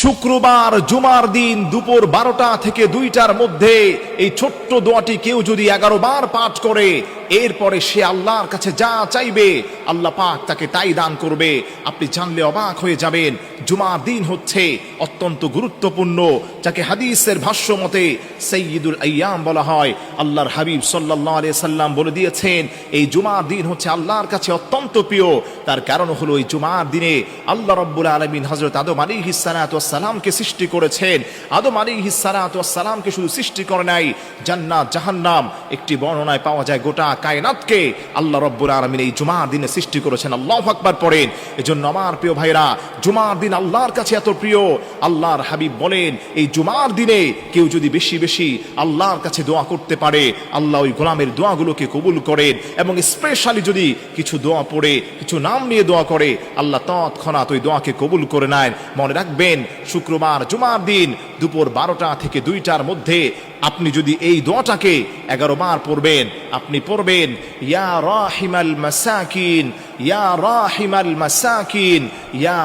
শুক্রবার জুমার দিন দুপুর 12টা থেকে 2টার মধ্যে এই ছোট্ট দোয়াটি কেউ যদি 11 বার পাঠ করে, এরপরে সে আল্লাহর কাছে যা চাইবে আল্লাহ পাক তাকে তাই দান করবে। আপনি জানলে অবাক হয়ে যাবেন। জুমার দিন হচ্ছে অত্যন্ত গুরুত্বপূর্ণ, যাকে হাদিসের ভাষ্য মতে সাইয়্যিদুল আইয়াম বলা হয়। আল্লাহর হাবিব সাল্লাল্লাহু আলাইহি সাল্লাম বলে দিয়েছেন, এই জুমার দিন হচ্ছে আল্লাহর কাছে অত্যন্ত প্রিয়। তার কারণ হলো এই জুমার দিনে আল্লাহ রাব্বুল আলামিন হযরত আদম আলাইহিস সালাতু ওয়াস সালামকে সৃষ্টি করেছেন। আদম আলাইহিস সালাতু ওয়াস সালামকে শুধু সৃষ্টি করে নাই, জান্নাত জাহান্নাম, একটি বর্ণনায় পাওয়া যায় গোটা কায়নাতকে আল্লাহ রাব্বুল আলামিন এই জুমার দিনে সৃষ্টি করেছেন। আল্লাহু আকবার পড়েন। এজন্য আমার প্রিয় ভাইরা, জুমার দিন আল্লাহর কাছে এত প্রিয়। আল্লাহর হাবিব বলেন, এই জুমার দিনে কেউ যদি বেশি বেশি আল্লাহর কাছে দোয়া করতে পারে, আল্লাহ ওই গোলামের দোয়াগুলোকে কবুল করেন। এবং স্পেশালি যদি কিছু দোয়া পড়ে, কিছু নাম নিয়ে দোয়া করে, আল্লাহ তৎক্ষণাৎ ওই দোয়াকে কবুল করে নেন। মনে রাখবেন, শুক্রবার জুমার দিন দুপুর 12টা থেকে 2টার মধ্যে আপনি যদি এই দোয়াটাকে 11 বার পড়বেন, আপনি পড়বেন, ইয়া রাহিমাল মাসাকিন, ইয়া রাহিমাল মাসাকিন, ইয়া